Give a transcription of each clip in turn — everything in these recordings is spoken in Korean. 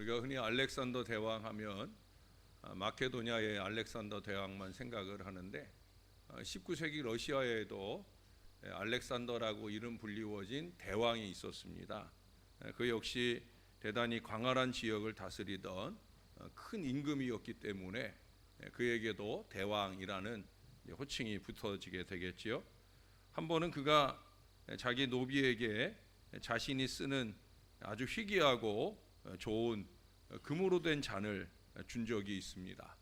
우리가 흔히 알렉산더 대왕 하면 마케도니아의 알렉산더 대왕만 생각을 하는데 19세기 러시아에도 알렉산더라고 이름 불리워진 대왕이 있었습니다. 그 역시 대단히 광활한 지역을 다스리던 큰 임금이었기 때문에 그에게도 대왕이라는 호칭이 붙어지게 되겠지요. 한 번은 그가 자기 노비에게 자신이 쓰는 아주 희귀하고 좋은 금으로 된 잔을 준 적이 있습니다.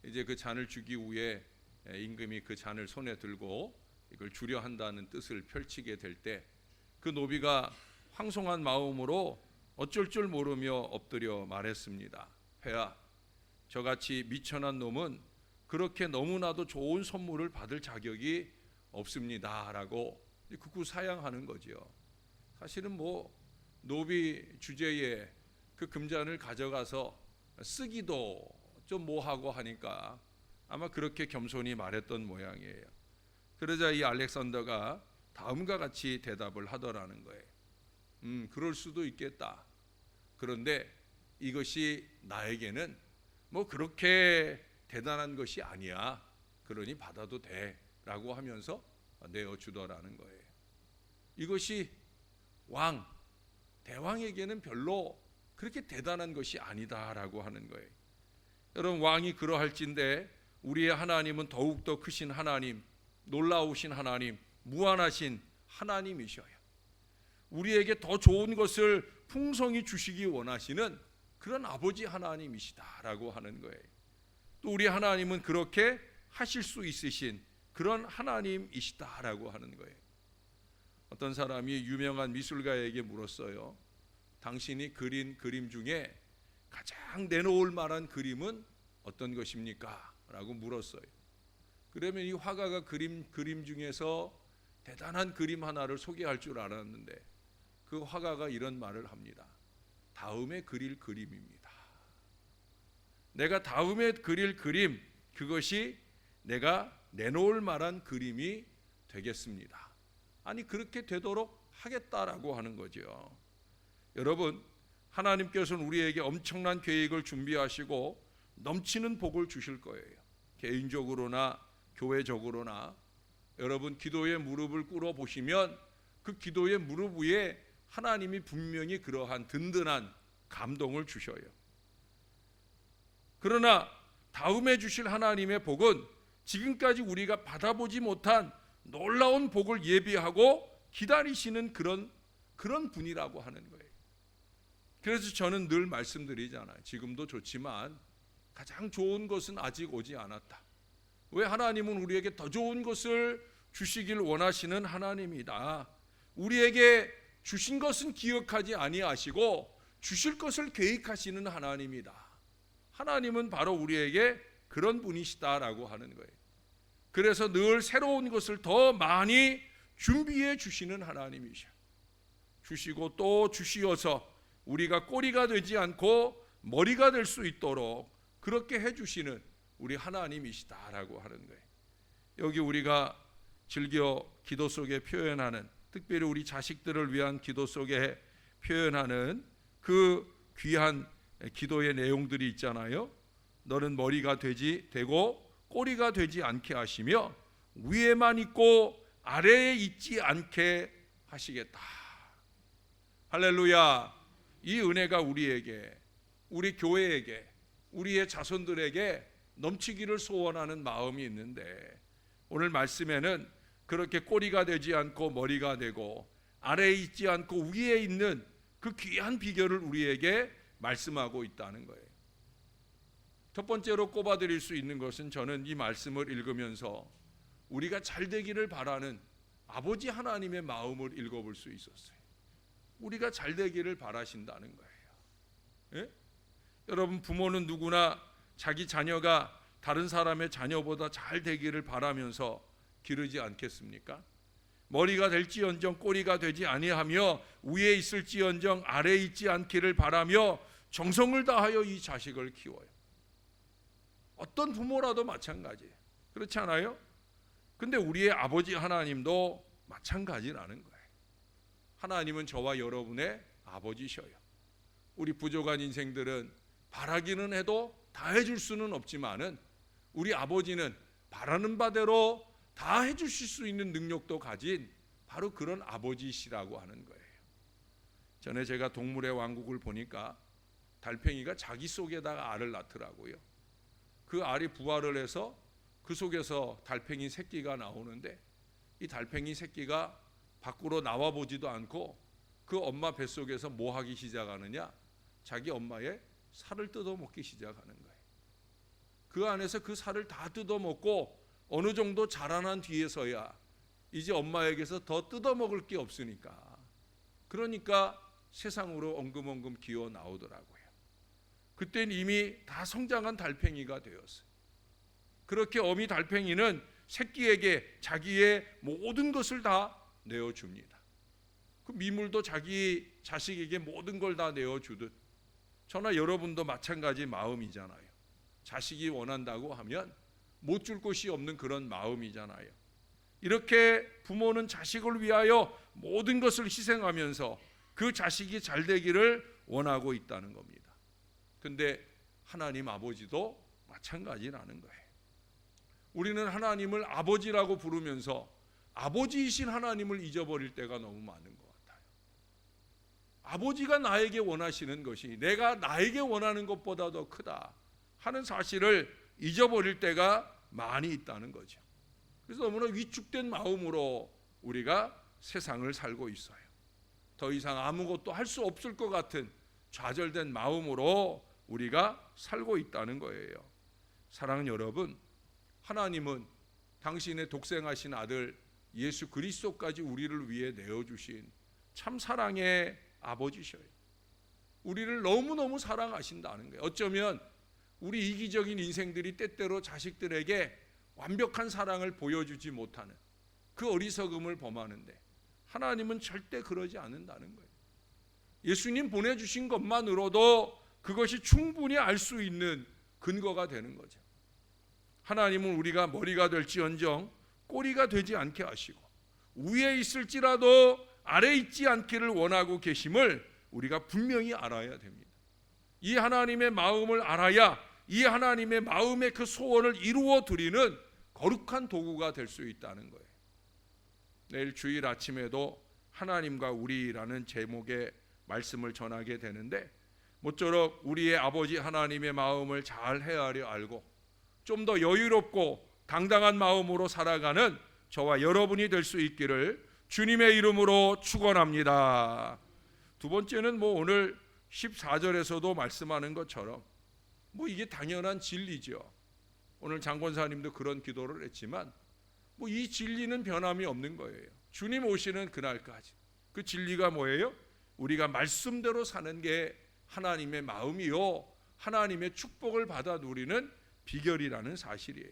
이제 그 잔을 주기 위해 임금이 그 잔을 손에 들고 이걸 주려 한다는 뜻을 펼치게 될 때 그 노비가 황송한 마음으로 어쩔 줄 모르며 엎드려 말했습니다. 폐하, 저같이 미천한 놈은 그렇게 너무나도 좋은 선물을 받을 자격이 없습니다 라고 극구 사양하는 거죠. 사실은 노비 주제에 그 금잔을 가져가서 쓰기도 좀 뭐하고 하니까 아마 그렇게 겸손히 말했던 모양이에요. 그러자 이 알렉산더가 다음과 같이 대답을 하더라는 거예요. 그럴 수도 있겠다. 그런데 이것이 나에게는 그렇게 대단한 것이 아니야. 그러니 받아도 돼 라고 하면서 내어주더라는 거예요. 이것이 대왕에게는 별로 그렇게 대단한 것이 아니다라고 하는 거예요. 여러분, 왕이 그러할진대 우리의 하나님은 더욱더 크신 하나님, 놀라우신 하나님, 무한하신 하나님이셔요. 우리에게 더 좋은 것을 풍성히 주시기 원하시는 그런 아버지 하나님이시다라고 하는 거예요. 또 우리 하나님은 그렇게 하실 수 있으신 그런 하나님이시다라고 하는 거예요. 어떤 사람이 유명한 미술가에게 물었어요. 당신이 그린 그림 중에 가장 내놓을 만한 그림은 어떤 것입니까? 라고 물었어요. 그러면 이 화가가 그림 중에서 대단한 그림 하나를 소개할 줄 알았는데 그 화가가 이런 말을 합니다. 다음에 그릴 그림입니다. 내가 다음에 그릴 그림, 그것이 내가 내놓을 만한 그림이 되겠습니다. 아니, 그렇게 되도록 하겠다라고 하는 거죠. 여러분, 하나님께서는 우리에게 엄청난 계획을 준비하시고 넘치는 복을 주실 거예요. 개인적으로나 교회적으로나. 여러분, 기도의 무릎을 꿇어 보시면 그 기도의 무릎 위에 하나님이 분명히 그러한 든든한 감동을 주셔요. 그러나 다음에 주실 하나님의 복은 지금까지 우리가 받아보지 못한 놀라운 복을 예비하고 기다리시는 그런 분이라고 하는 거예요. 그래서 저는 늘 말씀드리잖아요. 지금도 좋지만 가장 좋은 것은 아직 오지 않았다. 왜? 하나님은 우리에게 더 좋은 것을 주시길 원하시는 하나님이다. 우리에게 주신 것은 기억하지 아니하시고 주실 것을 계획하시는 하나님이다. 하나님은 바로 우리에게 그런 분이시다라고 하는 거예요. 그래서 늘 새로운 것을 더 많이 준비해 주시는 하나님이셔. 주시고 또 주시어서 우리가 꼬리가 되지 않고 머리가 될 수 있도록 그렇게 해주시는 우리 하나님이시다라고 하는 거예요. 여기 우리가 즐겨 기도 속에 표현하는, 특별히 우리 자식들을 위한 기도 속에 표현하는 그 귀한 기도의 내용들이 있잖아요. 너는 머리가 되고 꼬리가 되지 않게 하시며 위에만 있고 아래에 있지 않게 하시겠다. 할렐루야. 이 은혜가 우리에게, 우리 교회에게, 우리의 자손들에게 넘치기를 소원하는 마음이 있는데, 오늘 말씀에는 그렇게 꼬리가 되지 않고 머리가 되고 아래에 있지 않고 위에 있는 그 귀한 비결을 우리에게 말씀하고 있다는 거예요. 첫 번째로 꼽아드릴 수 있는 것은, 저는 이 말씀을 읽으면서 우리가 잘 되기를 바라는 아버지 하나님의 마음을 읽어볼 수 있었어요. 우리가 잘 되기를 바라신다는 거예요. 예? 여러분, 부모는 누구나 자기 자녀가 다른 사람의 자녀보다 잘 되기를 바라면서 기르지 않겠습니까? 머리가 될지언정 꼬리가 되지 아니하며 위에 있을지언정 아래에 있지 않기를 바라며 정성을 다하여 이 자식을 키워요. 어떤 부모라도 마찬가지예요. 그렇지 않아요? 근데 우리의 아버지 하나님도 마찬가지라는 거예요. 하나님은 저와 여러분의 아버지셔요. 우리 부족한 인생들은 바라기는 해도 다 해줄 수는 없지만은 우리 아버지는 바라는 바대로 다 해주실 수 있는 능력도 가진 바로 그런 아버지시라고 하는 거예요. 전에 제가 동물의 왕국을 보니까 달팽이가 자기 속에다가 알을 낳더라고요. 그 알이 부화를 해서 그 속에서 달팽이 새끼가 나오는데 이 달팽이 새끼가 밖으로 나와보지도 않고 그 엄마 뱃속에서 뭐 하기 시작하느냐? 자기 엄마의 살을 뜯어먹기 시작하는 거예요. 그 안에서 그 살을 다 뜯어먹고 어느 정도 자라난 뒤에서야 이제 엄마에게서 더 뜯어먹을 게 없으니까, 그러니까 세상으로 엉금엉금 기어 나오더라고요. 그땐 이미 다 성장한 달팽이가 되었어요. 그렇게 어미 달팽이는 새끼에게 자기의 모든 것을 다 내어줍니다. 그 미물도 자기 자식에게 모든 걸 다 내어주듯 저나 여러분도 마찬가지 마음이잖아요. 자식이 원한다고 하면 못 줄 곳이 없는 그런 마음이잖아요. 이렇게 부모는 자식을 위하여 모든 것을 희생하면서 그 자식이 잘 되기를 원하고 있다는 겁니다. 근데 하나님 아버지도 마찬가지라는 거예요. 우리는 하나님을 아버지라고 부르면서 아버지이신 하나님을 잊어버릴 때가 너무 많은 것 같아요. 아버지가 나에게 원하시는 것이 내가 나에게 원하는 것보다 더 크다 하는 사실을 잊어버릴 때가 많이 있다는 거죠. 그래서 너무나 위축된 마음으로 우리가 세상을 살고 있어요. 더 이상 아무것도 할 수 없을 것 같은 좌절된 마음으로 우리가 살고 있다는 거예요. 사랑하는 여러분, 하나님은 당신의 독생하신 아들 예수 그리스도까지 우리를 위해 내어주신 참 사랑의 아버지셔요. 우리를 너무너무 사랑하신다는 거예요. 어쩌면 우리 이기적인 인생들이 때때로 자식들에게 완벽한 사랑을 보여주지 못하는 그 어리석음을 범하는데 하나님은 절대 그러지 않는다는 거예요. 예수님 보내주신 것만으로도 그것이 충분히 알 수 있는 근거가 되는 거죠. 하나님은 우리가 머리가 될지언정 꼬리가 되지 않게 하시고 위에 있을지라도 아래에 있지 않기를 원하고 계심을 우리가 분명히 알아야 됩니다. 이 하나님의 마음을 알아야 이 하나님의 마음의 그 소원을 이루어 드리는 거룩한 도구가 될 수 있다는 거예요. 내일 주일 아침에도 하나님과 우리라는 제목의 말씀을 전하게 되는데 모쪼록 우리의 아버지 하나님의 마음을 잘 헤아려 알고 좀 더 여유롭고 당당한 마음으로 살아가는 저와 여러분이 될 수 있기를 주님의 이름으로 축원합니다. 두 번째는 오늘 14절에서도 말씀하는 것처럼 이게 당연한 진리죠. 오늘 장권사님도 그런 기도를 했지만 이 진리는 변함이 없는 거예요. 주님 오시는 그날까지. 그 진리가 뭐예요? 우리가 말씀대로 사는 게 하나님의 마음이요 하나님의 축복을 받아 누리는 비결이라는 사실이에요.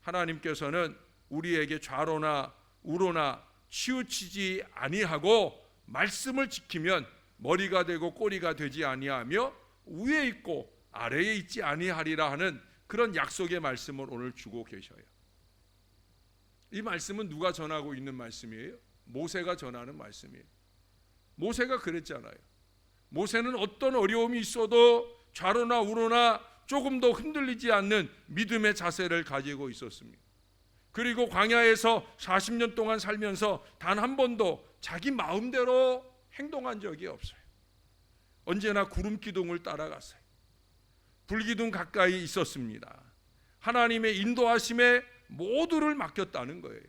하나님께서는 우리에게 좌로나 우로나 치우치지 아니하고 말씀을 지키면 머리가 되고 꼬리가 되지 아니하며 위에 있고 아래에 있지 아니하리라 하는 그런 약속의 말씀을 오늘 주고 계셔요. 이 말씀은 누가 전하고 있는 말씀이에요? 모세가 전하는 말씀이에요. 모세가 그랬잖아요. 모세는 어떤 어려움이 있어도 좌로나 우로나 조금 더 흔들리지 않는 믿음의 자세를 가지고 있었습니다. 그리고 광야에서 40년 동안 살면서 단 한 번도 자기 마음대로 행동한 적이 없어요. 언제나 구름 기둥을 따라갔어요. 불기둥 가까이 있었습니다. 하나님의 인도하심에 모두를 맡겼다는 거예요.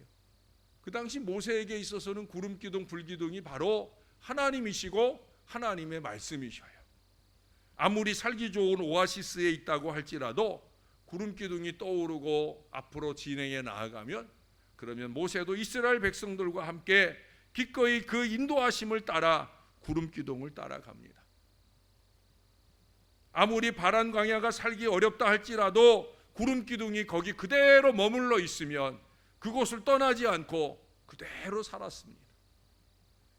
그 당시 모세에게 있어서는 구름 기둥, 불기둥이 바로 하나님이시고 하나님의 말씀이셔요. 아무리 살기 좋은 오아시스에 있다고 할지라도 구름 기둥이 떠오르고 앞으로 진행해 나아가면 그러면 모세도 이스라엘 백성들과 함께 기꺼이 그 인도하심을 따라 구름 기둥을 따라갑니다. 아무리 바란 광야가 살기 어렵다 할지라도 구름 기둥이 거기 그대로 머물러 있으면 그곳을 떠나지 않고 그대로 살았습니다.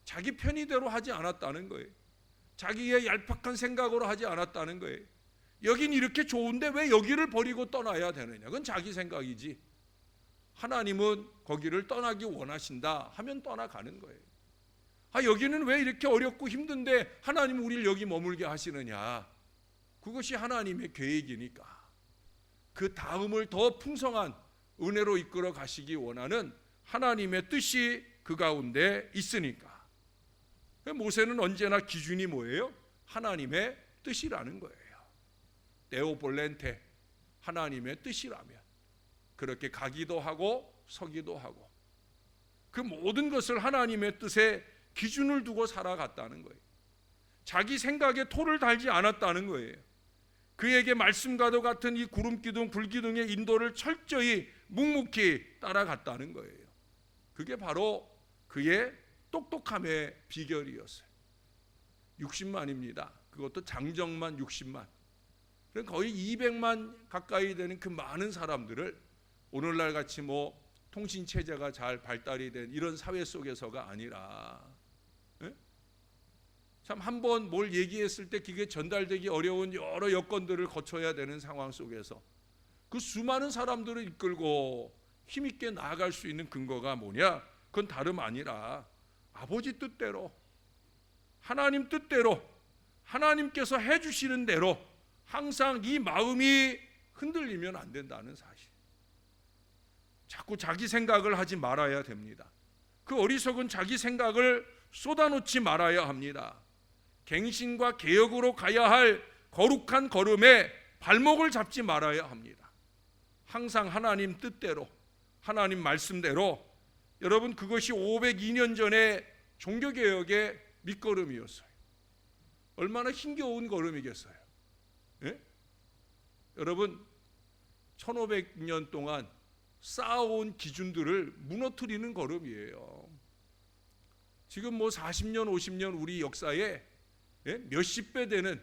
자기 편의대로 하지 않았다는 거예요. 자기의 얄팍한 생각으로 하지 않았다는 거예요. 여긴 이렇게 좋은데 왜 여기를 버리고 떠나야 되느냐? 그건 자기 생각이지. 하나님은 거기를 떠나기 원하신다 하면 떠나가는 거예요. 여기는 왜 이렇게 어렵고 힘든데 하나님은 우리를 여기 머물게 하시느냐. 그것이 하나님의 계획이니까. 그 다음을 더 풍성한 은혜로 이끌어 가시기 원하는 하나님의 뜻이 그 가운데 있으니까. 모세는 언제나 기준이 뭐예요? 하나님의 뜻이라는 거예요. 데오 볼렌테, 하나님의 뜻이라면 그렇게 가기도 하고 서기도 하고 그 모든 것을 하나님의 뜻에 기준을 두고 살아갔다는 거예요. 자기 생각에 토를 달지 않았다는 거예요. 그에게 말씀과도 같은 이 구름기둥 불기둥의 인도를 철저히 묵묵히 따라갔다는 거예요. 그게 바로 그의 똑똑함의 비결이었어요. 60만입니다. 그것도 장정만 60만. 거의 200만 가까이 되는 그 많은 사람들을 오늘날 같이 통신 체제가 잘 발달이 된 이런 사회 속에서가 아니라, 참 한번 뭘 얘기했을 때 그게 전달되기 어려운 여러 여건들을 거쳐야 되는 상황 속에서 그 수많은 사람들을 이끌고 힘있게 나아갈 수 있는 근거가 뭐냐? 그건 다름 아니라 아버지 뜻대로, 하나님 뜻대로, 하나님께서 해주시는 대로 항상 이 마음이 흔들리면 안 된다는 사실. 자꾸 자기 생각을 하지 말아야 됩니다. 그 어리석은 자기 생각을 쏟아놓지 말아야 합니다. 갱신과 개혁으로 가야 할 거룩한 걸음에 발목을 잡지 말아야 합니다. 항상 하나님 뜻대로, 하나님 말씀대로. 여러분, 그것이 502년 전에 종교개혁의 밑거름이었어요. 얼마나 힘겨운 걸음이겠어요. 예? 여러분, 1500년 동안 쌓아온 기준들을 무너뜨리는 걸음이에요. 지금 40년 50년 우리 역사에 몇십 배 되는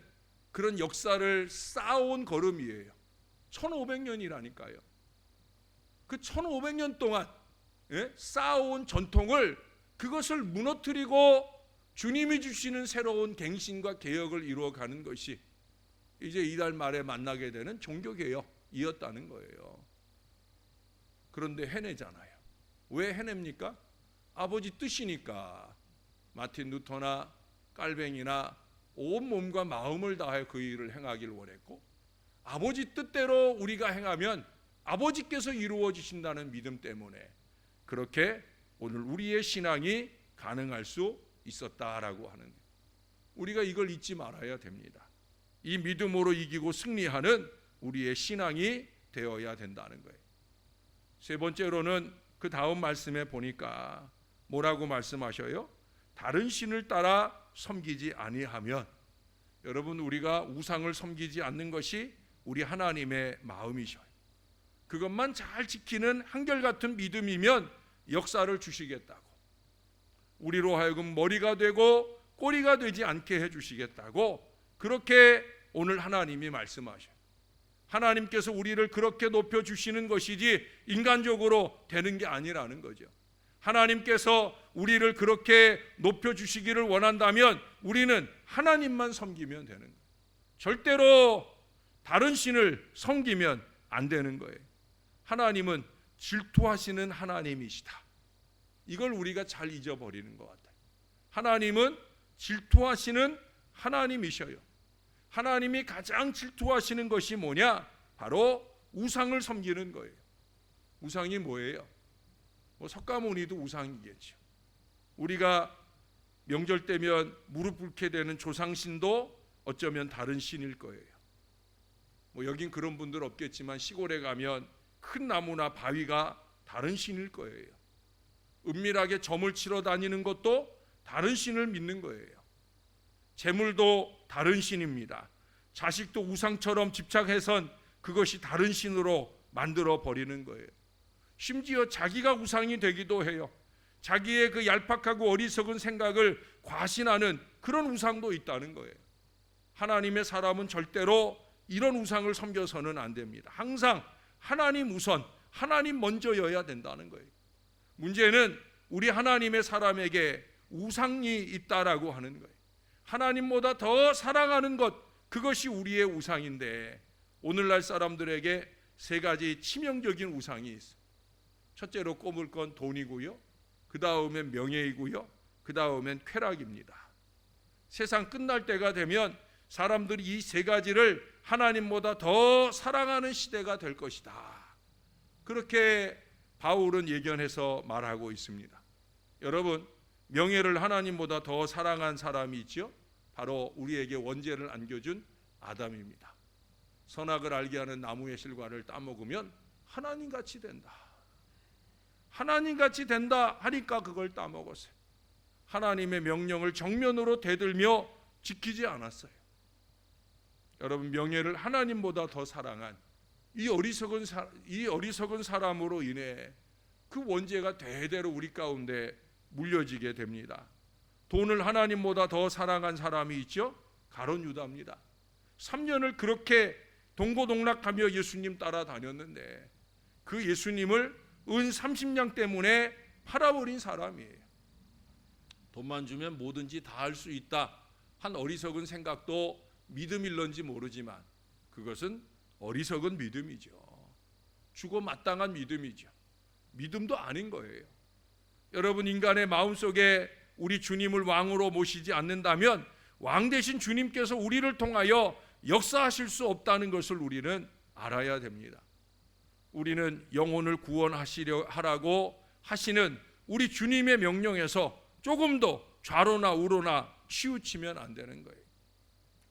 그런 역사를 쌓아온 걸음이에요. 1500년이라니까요. 그 1500년 동안 쌓아온 전통을, 그것을 무너뜨리고 주님이 주시는 새로운 갱신과 개혁을 이루어가는 것이 이제 이달 말에 만나게 되는 종교개혁이었다는 거예요. 그런데 해내잖아요. 왜 해냅니까? 아버지 뜻이니까. 마틴 루터나 깔뱅이나 온 몸과 마음을 다해 그 일을 행하길 원했고, 아버지 뜻대로 우리가 행하면 아버지께서 이루어 주신다는 믿음 때문에 그렇게 오늘 우리의 신앙이 가능할 수 있었다라고 하는, 우리가 이걸 잊지 말아야 됩니다. 이 믿음으로 이기고 승리하는 우리의 신앙이 되어야 된다는 거예요. 세 번째로는 그 다음 말씀에 보니까 뭐라고 말씀하셔요? 다른 신을 따라 섬기지 아니하면. 여러분, 우리가 우상을 섬기지 않는 것이 우리 하나님의 마음이셔요. 그것만 잘 지키는 한결같은 믿음이면 역사를 주시겠다고, 우리로 하여금 머리가 되고 꼬리가 되지 않게 해주시겠다고, 그렇게 오늘 하나님이 말씀하셔요. 하나님께서 우리를 그렇게 높여주시는 것이지 인간적으로 되는 게 아니라는 거죠. 하나님께서 우리를 그렇게 높여주시기를 원한다면 우리는 하나님만 섬기면 되는 거예요. 절대로 다른 신을 섬기면 안 되는 거예요. 하나님은 질투하시는 하나님이시다. 이걸 우리가 잘 잊어버리는 것 같아요. 하나님은 질투하시는 하나님이셔요. 하나님이 가장 질투하시는 것이 뭐냐? 바로 우상을 섬기는 거예요. 우상이 뭐예요? 석가모니도 우상이겠죠. 우리가 명절 때면 무릎 꿇게 되는 조상신도 어쩌면 다른 신일 거예요. 여긴 그런 분들 없겠지만 시골에 가면 큰 나무나 바위가 다른 신일 거예요. 은밀하게 점을 치러 다니는 것도 다른 신을 믿는 거예요. 재물도 다른 신입니다. 자식도 우상처럼 집착해선 그것이 다른 신으로 만들어 버리는 거예요. 심지어 자기가 우상이 되기도 해요. 자기의 그 얄팍하고 어리석은 생각을 과신하는 그런 우상도 있다는 거예요. 하나님의 사람은 절대로 이런 우상을 섬겨서는 안 됩니다. 항상 하나님 우선, 하나님 먼저여야 된다는 거예요. 문제는 우리 하나님의 사람에게 우상이 있다라고 하는 거예요. 하나님보다 더 사랑하는 것, 그것이 우리의 우상인데 오늘날 사람들에게 세 가지 치명적인 우상이 있어요. 첫째로 꼽을 건 돈이고요, 그 다음에 명예이고요, 그 다음엔 쾌락입니다. 세상 끝날 때가 되면 사람들이 이 세 가지를 하나님보다 더 사랑하는 시대가 될 것이다. 그렇게 바울은 예견해서 말하고 있습니다. 여러분, 명예를 하나님보다 더 사랑한 사람이 있죠? 바로 우리에게 원죄를 안겨준 아담입니다. 선악을 알게 하는 나무의 실과를 따먹으면 하나님같이 된다. 하나님같이 된다 하니까 그걸 따먹었어요. 하나님의 명령을 정면으로 대들며 지키지 않았어요. 여러분, 명예를 하나님보다 더 사랑한 이 어리석은 사람으로 인해 그 원죄가 대대로 우리 가운데 물려지게 됩니다. 돈을 하나님보다 더 사랑한 사람이 있죠? 가룟 유다입니다. 3년을 그렇게 동고동락하며 예수님 따라다녔는데 그 예수님을 은 30냥 때문에 팔아버린 사람이에요. 돈만 주면 뭐든지 다 할 수 있다 한 어리석은 생각도 믿음일런지 모르지만 그것은 어리석은 믿음이죠. 주고 마땅한 믿음이죠. 믿음도 아닌 거예요. 여러분, 인간의 마음속에 우리 주님을 왕으로 모시지 않는다면 왕 대신 주님께서 우리를 통하여 역사하실 수 없다는 것을 우리는 알아야 됩니다. 우리는 영혼을 구원하라고 하시는 우리 주님의 명령에서 조금도 좌로나 우로나 치우치면 안 되는 거예요.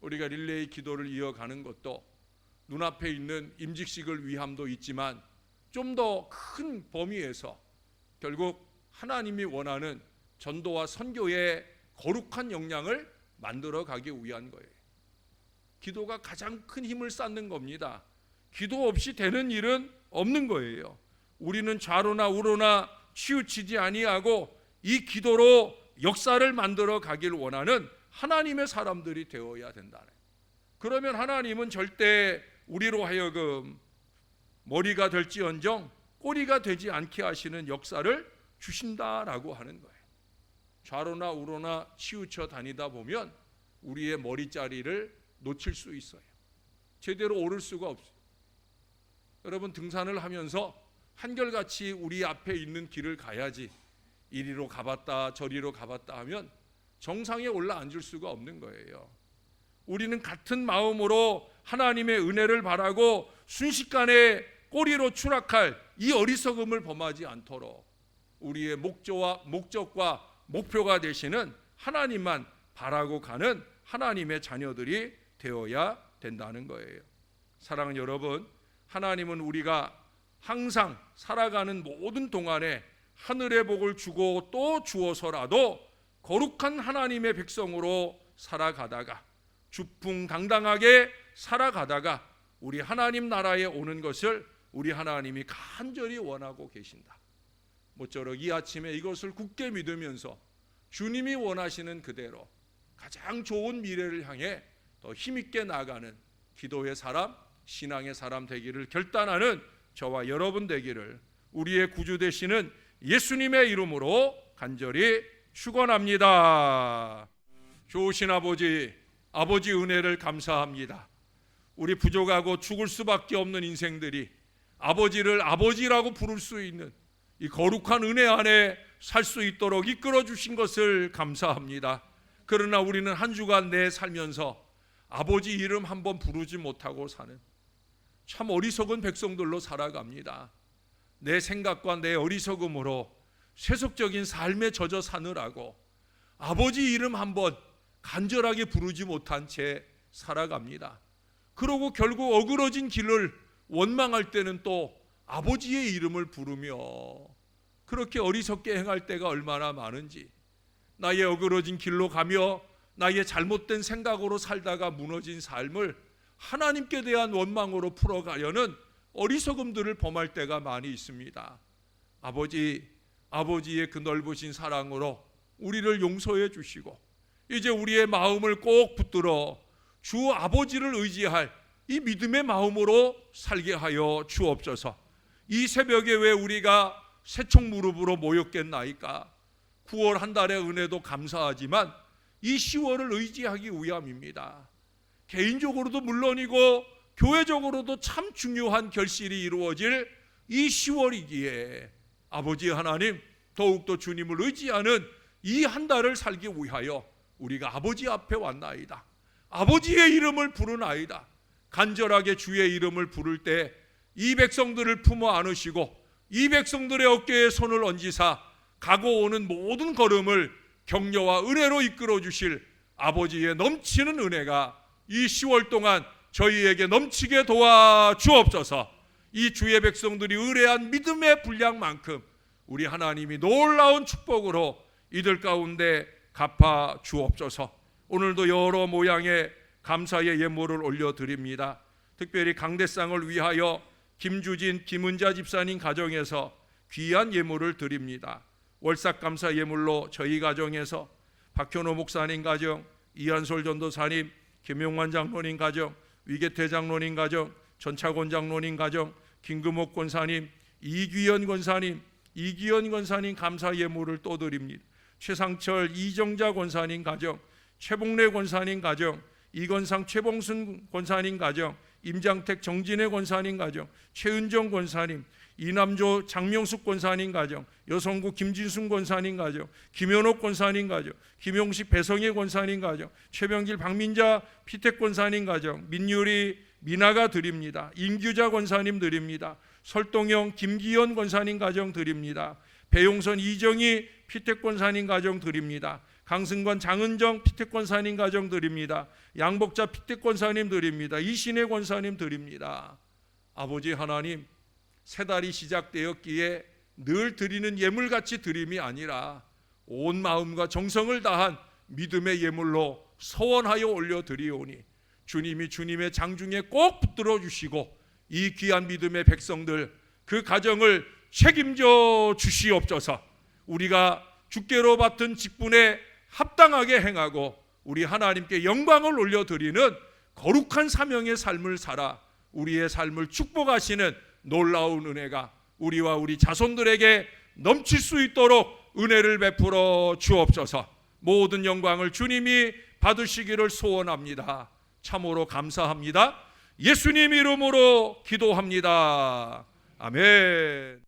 우리가 릴레이 기도를 이어가는 것도 눈앞에 있는 임직식을 위함도 있지만 좀 더 큰 범위에서 결국 하나님이 원하는 전도와 선교의 거룩한 역량을 만들어 가기 위한 거예요. 기도가 가장 큰 힘을 쌓는 겁니다. 기도 없이 되는 일은 없는 거예요. 우리는 좌로나 우로나 치우치지 아니하고 이 기도로 역사를 만들어 가길 원하는 하나님의 사람들이 되어야 된다네. 그러면 하나님은 절대 우리로 하여금 머리가 될지언정 꼬리가 되지 않게 하시는 역사를 주신다라고 하는 거예요. 좌로나 우로나 치우쳐 다니다 보면 우리의 머리자리를 놓칠 수 있어요. 제대로 오를 수가 없어요. 여러분, 등산을 하면서 한결같이 우리 앞에 있는 길을 가야지 이리로 가봤다 저리로 가봤다 하면 정상에 올라앉을 수가 없는 거예요. 우리는 같은 마음으로 하나님의 은혜를 바라고 순식간에 꼬리로 추락할 이 어리석음을 범하지 않도록 우리의 목적과 목표가 되시는 하나님만 바라고 가는 하나님의 자녀들이 되어야 된다는 거예요. 사랑하는 여러분, 하나님은 우리가 항상 살아가는 모든 동안에 하늘의 복을 주고 또 주어서라도 거룩한 하나님의 백성으로 살아가다가 주풍당당하게 살아가다가 우리 하나님 나라에 오는 것을 우리 하나님이 간절히 원하고 계신다. 모쪼록 이 아침에 이것을 굳게 믿으면서 주님이 원하시는 그대로 가장 좋은 미래를 향해 더 힘있게 나아가는 기도의 사람, 신앙의 사람 되기를 결단하는 저와 여러분 되기를 우리의 구주 되시는 예수님의 이름으로 간절히 축원합니다. 좋으신 아버지 은혜를 감사합니다. 우리 부족하고 죽을 수밖에 없는 인생들이 아버지를 아버지라고 부를 수 있는 이 거룩한 은혜 안에 살 수 있도록 이끌어 주신 것을 감사합니다. 그러나 우리는 한 주간 내 살면서 아버지 이름 한번 부르지 못하고 사는 참 어리석은 백성들로 살아갑니다. 내 생각과 내 어리석음으로 세속적인 삶에 젖어 사느라고 아버지 이름 한번 간절하게 부르지 못한 채 살아갑니다. 그러고 결국 어그러진 길을 원망할 때는 또 아버지의 이름을 부르며 그렇게 어리석게 행할 때가 얼마나 많은지, 나의 어그러진 길로 가며 나의 잘못된 생각으로 살다가 무너진 삶을 하나님께 대한 원망으로 풀어가려는 어리석음들을 범할 때가 많이 있습니다. 아버지의 그 넓으신 사랑으로 우리를 용서해 주시고 이제 우리의 마음을 꼭 붙들어 주 아버지를 의지할 이 믿음의 마음으로 살게 하여 주옵소서. 이 새벽에 왜 우리가 새총 무릎으로 모였겠나이까? 9월 한 달의 은혜도 감사하지만 이 10월을 의지하기 위함입니다. 개인적으로도 물론이고 교회적으로도 참 중요한 결실이 이루어질 이 10월이기에 아버지 하나님 더욱더 주님을 의지하는 이 한 달을 살기 위하여 우리가 아버지 앞에 왔나이다. 아버지의 이름을 부르나이다. 간절하게 주의 이름을 부를 때 이 백성들을 품어 안으시고 이 백성들의 어깨에 손을 얹으사 가고 오는 모든 걸음을 격려와 은혜로 이끌어 주실 아버지의 넘치는 은혜가 이 10월 동안 저희에게 넘치게 도와 주옵소서. 이 주의 백성들이 의뢰한 믿음의 분량만큼 우리 하나님이 놀라운 축복으로 이들 가운데 갚아 주옵소서. 오늘도 여러 모양의 감사의 예물을 올려드립니다. 특별히 강대상을 위하여 김주진, 김은자 집사님 가정에서 귀한 예물을 드립니다. 월삭감사 예물로 저희 가정에서 박현호 목사님 가정, 이한솔 전도사님, 김용환 장로님 가정, 위계태 장로님 가정, 전차권 장로님 가정, 김금옥 권사님, 이귀연 권사님 감사 예물을 또 드립니다. 최상철, 이정자 권사님 가정, 최봉래 권사님 가정, 이건상, 최봉순 권사님 가정, 임장택, 정진혜 권사님 가정, 최은정 권사님, 이남조, 장명숙 권사님 가정, 여성구 김진순 권사님 가정, 김현옥 권사님 가정, 김용식, 배성혜 권사님 가정, 최병길, 박민자, 피택 권사님 가정, 민유리, 미나가 드립니다. 임규자 권사님 드립니다. 설동영, 김기현 권사님 가정 드립니다. 배용선, 이정희, 피택 권사님 가정 드립니다. 강승관, 장은정, 피택 권사님 가정 드립니다. 양복자, 피택 권사님 드립니다. 이신혜 권사님 드립니다. 아버지 하나님, 새 달이 시작되었기에 늘 드리는 예물같이 드림이 아니라 온 마음과 정성을 다한 믿음의 예물로 서원하여 올려드리오니 주님이 주님의 장중에 꼭 붙들어 주시고 이 귀한 믿음의 백성들 그 가정을 책임져 주시옵소서. 우리가 주께로 받은 직분에 합당하게 행하고 우리 하나님께 영광을 올려드리는 거룩한 사명의 삶을 살아 우리의 삶을 축복하시는 놀라운 은혜가 우리와 우리 자손들에게 넘칠 수 있도록 은혜를 베풀어 주옵소서. 모든 영광을 주님이 받으시기를 소원합니다. 참으로 감사합니다. 예수님 이름으로 기도합니다. 아멘.